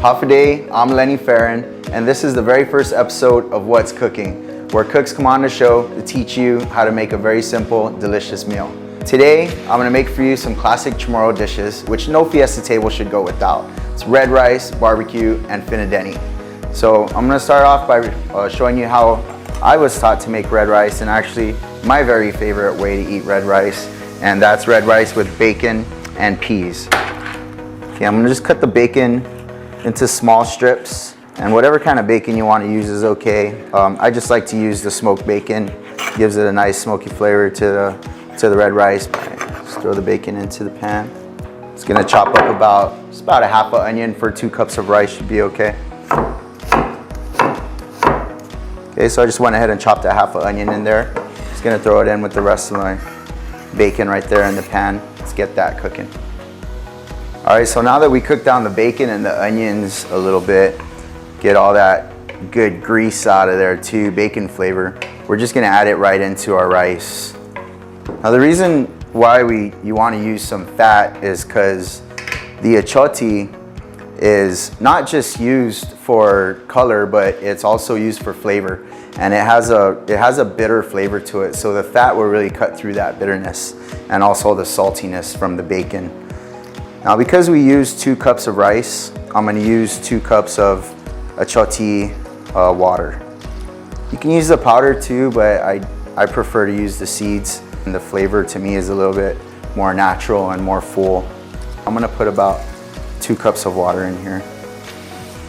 Hafa Day, I'm Lenny Fejeran, and this is the very first episode of What's Cooking, where cooks come on the show to teach you how to make a very simple, delicious meal. Today, I'm gonna make for you some classic Chamorro dishes, which no fiesta table should go without. It's red rice, barbecue, and finadeni. So I'm gonna start off by showing you how I was taught to make red rice, and actually my very favorite way to eat red rice, and that's red rice with bacon and peas. Okay, I'm gonna just cut the bacon into small strips, and whatever kind of bacon you want to use is okay. I just like to use the smoked bacon. Gives it a nice smoky flavor to the red rice. Just throw the bacon into the pan. It's gonna chop up about a half an onion for 2 cups of rice should be okay. Okay, so I just went ahead and chopped a half an onion in there. Just gonna throw it in with the rest of my bacon right there in the pan. Let's get that cooking. All right, so now that we cooked down the bacon and the onions a little bit, get all that good grease out of there too, bacon flavor, we're just gonna add it right into our rice. Now the reason why you wanna use some fat is because the achoti is not just used for color, but it's also used for flavor. And it has a bitter flavor to it. So the fat will really cut through that bitterness and also the saltiness from the bacon. Now because we use 2 cups of rice, I'm gonna use 2 cups of achoti water. You can use the powder too, but I prefer to use the seeds. And the flavor to me is a little bit more natural and more full. I'm gonna put about 2 cups of water in here.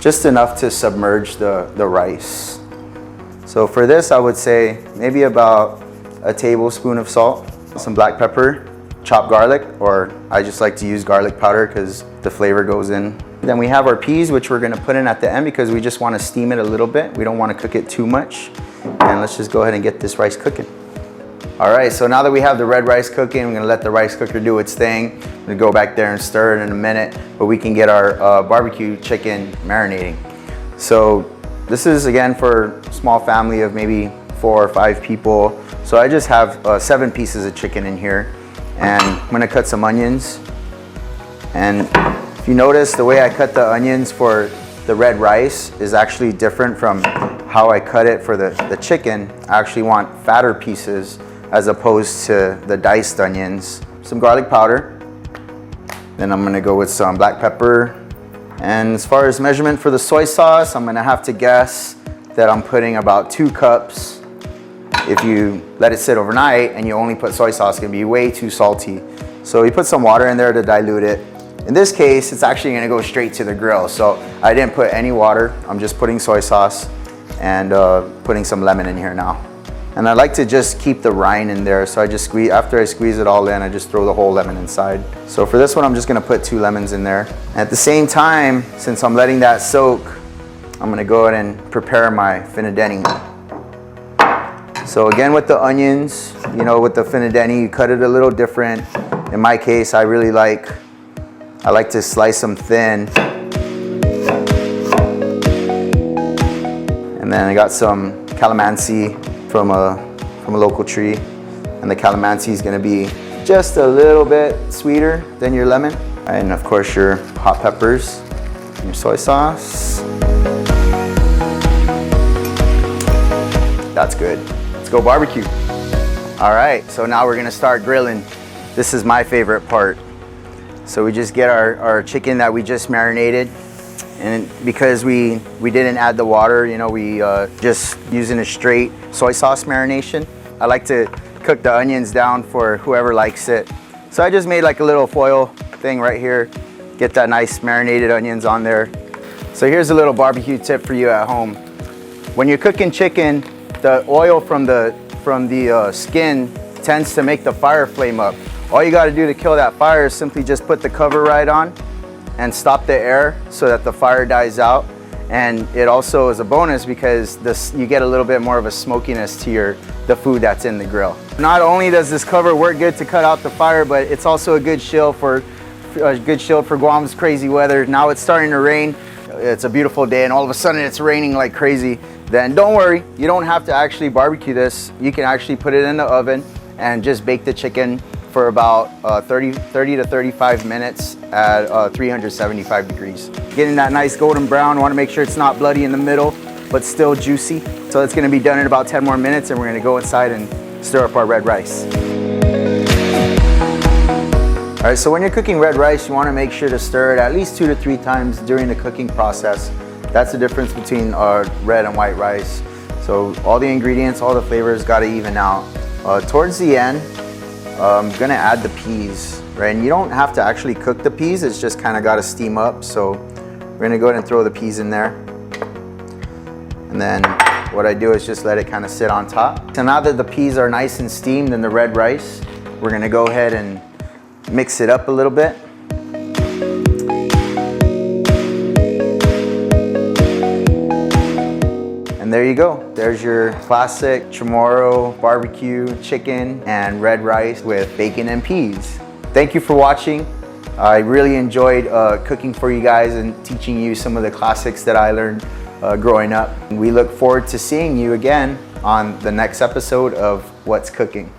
Just enough to submerge the rice. So for this, I would say maybe about a tablespoon of salt, some black pepper, chopped garlic, or I just like to use garlic powder because the flavor goes in. Then we have our peas, which we're gonna put in at the end because we just wanna steam it a little bit. We don't wanna cook it too much. And let's just go ahead and get this rice cooking. All right, so now that we have the red rice cooking, we're gonna let the rice cooker do its thing. I'm gonna go back there and stir it in a minute, but we can get our barbecue chicken marinating. So this is again for a small family of maybe 4 or 5 people. So I just have 7 pieces of chicken in here. And I'm gonna cut some onions. And if you notice, the way I cut the onions for the red rice is actually different from how I cut it for the chicken. I actually want fatter pieces as opposed to the diced onions. Some garlic powder. Then I'm gonna go with some black pepper. And as far as measurement for the soy sauce, I'm gonna have to guess that I'm putting about 2 cups. If you let it sit overnight and you only put soy sauce, it can be way too salty. So you put some water in there to dilute it. In this case, it's actually gonna go straight to the grill. So I didn't put any water. I'm just putting soy sauce and putting some lemon in here now. And I like to just keep the rind in there. So I just squeeze, after I squeeze it all in, I just throw the whole lemon inside. So for this one, I'm just gonna put 2 lemons in there. At the same time, since I'm letting that soak, I'm gonna go ahead and prepare my finadeni. So again, with the onions, you know, with the finadeni, you cut it a little different. In my case, I like to slice them thin. And then I got some calamansi from a local tree. And the calamansi is gonna be just a little bit sweeter than your lemon. And of course your hot peppers and your soy sauce. That's good. Let's go barbecue. All right, so now we're gonna start grilling. This is my favorite part. So we just get our chicken that we just marinated. And because we didn't add the water, you know, we just using a straight soy sauce marination. I like to cook the onions down for whoever likes it. So I just made like a little foil thing right here. Get that nice marinated onions on there. So here's a little barbecue tip for you at home. When you're cooking chicken, the oil from the skin tends to make the fire flame up. All you got to do to kill that fire is simply just put the cover right on and stop the air so that the fire dies out. And it also is a bonus because you get a little bit more of a smokiness to the food that's in the grill. Not only does this cover work good to cut out the fire, but it's also a good shield for Guam's crazy weather. Now it's starting to rain. It's a beautiful day and all of a sudden it's raining like crazy. Then don't worry, you don't have to actually barbecue this. You can actually put it in the oven and just bake the chicken for about 30 to 35 minutes at 375 degrees. Getting that nice golden brown. Want to make sure it's not bloody in the middle, but still juicy. So it's going to be done in about 10 more minutes, and we're going to go inside and stir up our red rice. All right, so when you're cooking red rice, you want to make sure to stir it at least 2 to 3 times during the cooking process. That's the difference between red and white rice. So all the ingredients, all the flavors got to even out. Towards the end, I'm gonna add the peas, right? And you don't have to actually cook the peas, it's just kind of got to steam up. So we're gonna go ahead and throw the peas in there. And then what I do is just let it kind of sit on top. So now that the peas are nice and steamed in the red rice, we're gonna go ahead and mix it up a little bit. And there you go. There's your classic Chamorro barbecue chicken and red rice with bacon and peas. Thank you for watching. I really enjoyed cooking for you guys and teaching you some of the classics that I learned growing up. We look forward to seeing you again on the next episode of What's Cooking.